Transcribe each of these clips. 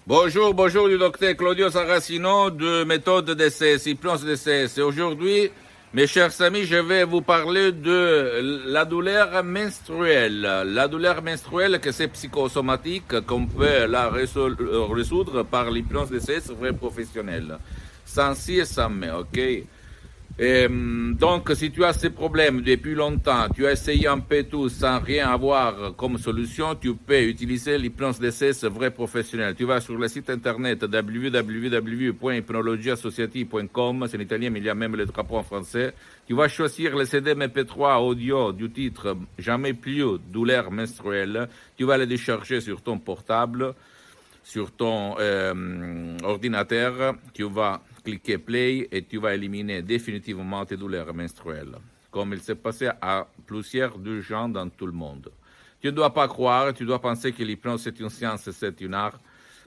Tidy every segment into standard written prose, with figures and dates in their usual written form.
Bonjour, bonjour du docteur Claudio Saracino de méthode DCS, hypnose DCS. Et aujourd'hui, mes chers amis, je vais vous parler de la douleur menstruelle. La douleur menstruelle, que c'est psychosomatique, qu'on peut la résoudre par l'hypnose DCS vrai professionnel. Sans si et sans mais, ok? Donc, si tu as ces problèmes depuis longtemps, tu as essayé un peu tout sans rien avoir comme solution, tu peux utiliser l'hypnose DCS vrai professionnel. Tu vas sur le site internet www.hypnologieassociative.com, c'est en italien, mais il y a même le drapeau en français. Tu vas choisir le CD MP3 audio du titre Jamais plus douleur menstruelle. Tu vas le décharger sur ton portable, sur ton ordinateur. Tu vas cliquer play et tu vas éliminer définitivement tes douleurs menstruelles, comme il s'est passé à plusieurs de gens dans tout le monde. Tu ne dois pas croire, tu dois penser que l'hypnose c'est une science, c'est une art,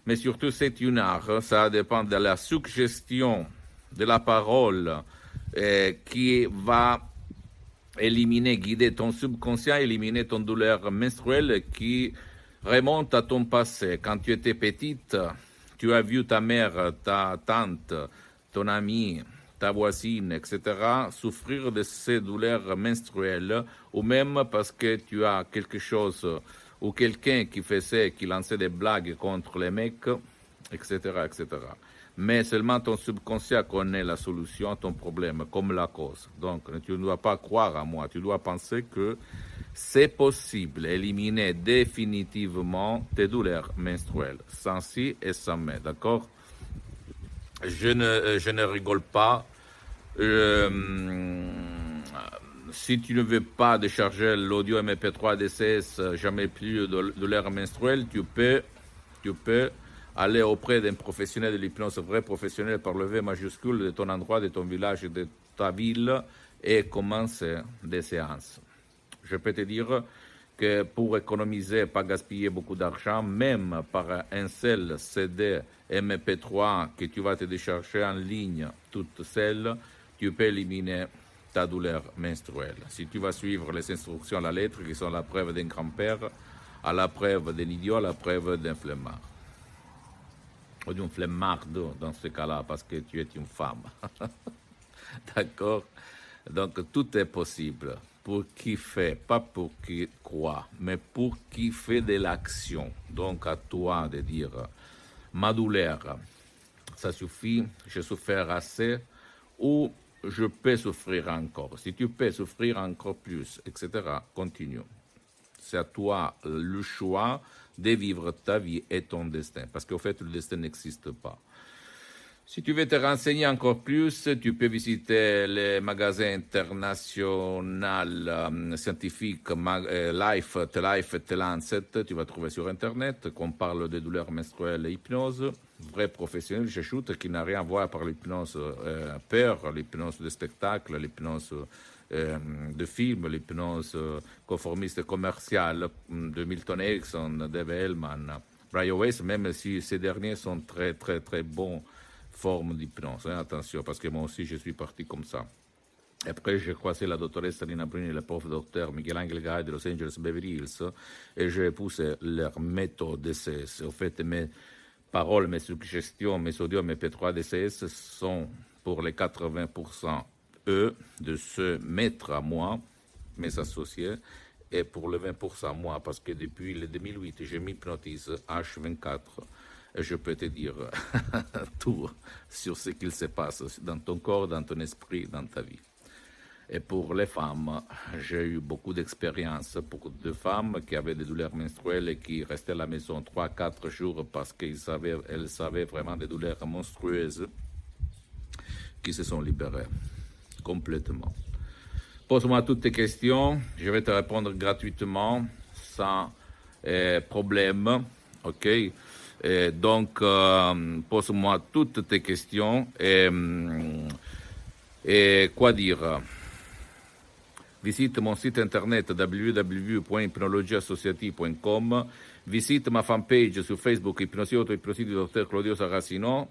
mais surtout c'est une art. Ça dépend de la suggestion de la parole qui va éliminer, guider ton subconscient, éliminer ton douleur menstruelle qui remonte à ton passé. Quand tu étais petite, tu as vu ta mère, ta tante, ton ami, ta voisine, etc., souffrir de ces douleurs menstruelles, ou même parce que tu as quelque chose ou quelqu'un qui faisait, qui lançait des blagues contre les mecs, etc., etc. Mais seulement ton subconscient connaît la solution à ton problème, comme la cause. Donc, tu ne dois pas croire à moi, tu dois penser que c'est possible d'éliminer définitivement tes douleurs menstruelles, sans si et sans mais, d'accord? Je ne rigole pas. Si tu ne veux pas décharger l'audio MP3 DCS, jamais plus de douleur menstruelle, tu peux aller auprès d'un professionnel de l'hypnose, vrai professionnel par le V majuscule de ton endroit, de ton village, de ta ville, et commencer des séances. Je peux te dire que pour économiser, pas gaspiller beaucoup d'argent, même par un seul CD MP3 que tu vas te décharger en ligne toute seule, tu peux éliminer ta douleur menstruelle. Si tu vas suivre les instructions à la lettre, qui sont la preuve d'un grand-père, à la preuve d'un idiot, à la preuve d'un flemmard. Ou d'une flemmarde dans ce cas-là, parce que tu es une femme. D'accord? Donc tout est possible. Pour qui fait, pas pour qui croit, mais pour qui fait de l'action. Donc à toi de dire, ma douleur, ça suffit, je souffre assez, ou je peux souffrir encore. Si tu peux souffrir encore plus, etc., continue. C'est à toi le choix de vivre ta vie et ton destin, parce qu'au fait, le destin n'existe pas. Si tu veux te renseigner encore plus, tu peux visiter les magasins internationaux scientifiques Life, T-Life et T-Lancet. Tu vas trouver sur Internet qu'on parle de douleurs menstruelles et hypnose. Vrai professionnel, j'ajoute, qui n'a rien à voir par l'hypnose peur, l'hypnose de spectacle, l'hypnose de film, l'hypnose conformiste commerciale de Milton Erickson, Dave Hellman, Brian Weiss, même si ces derniers sont très, très, très bons forme d'hypnose, attention, parce que moi aussi je suis parti comme ça. Après, j'ai croisé la doctoresse Nina Bruni et le prof docteur Michelangelo Gai de Los Angeles Beverly Hills et j'ai poussé leur méthode DCS. En fait, mes paroles, mes suggestions, mes audios, mes P3 DCS sont pour les 80% eux de se mettre à moi, mes associés, et pour le 20% moi, parce que depuis le 2008, je m'hypnotise H24. Je peux te dire tout sur ce qu'il se passe dans ton corps, dans ton esprit, dans ta vie. Et pour les femmes, j'ai eu beaucoup d'expérience, beaucoup de femmes qui avaient des douleurs menstruelles et qui restaient à la maison 3-4 jours parce qu'elles avaient vraiment des douleurs monstrueuses qui se sont libérées complètement. Pose-moi toutes tes questions, je vais te répondre gratuitement, sans problème, ok? Et donc, pose-moi toutes tes questions et quoi dire? Visite mon site internet www.hypnologieassociative.com, visite ma fanpage sur Facebook Hypnosie Auto-Hypnosie du Dr Claudio Saracino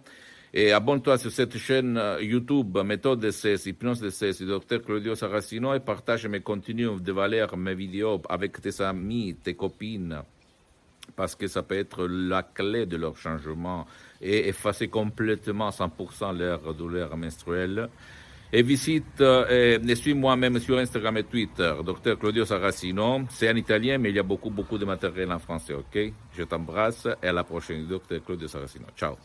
et abonne-toi sur cette chaîne YouTube Méthode DCS, Hypnose DCS du Dr Claudio Saracino et partage mes contenus de valeur, mes vidéos avec tes amis, tes copines, parce que ça peut être la clé de leur changement et effacer complètement 100% leur douleur menstruelle. Et visite, et suis-moi même sur Instagram et Twitter, Dr Claudio Saracino. C'est en italien, mais il y a beaucoup de matériel en français, ok? Je t'embrasse et à la prochaine, Dr Claudio Saracino. Ciao.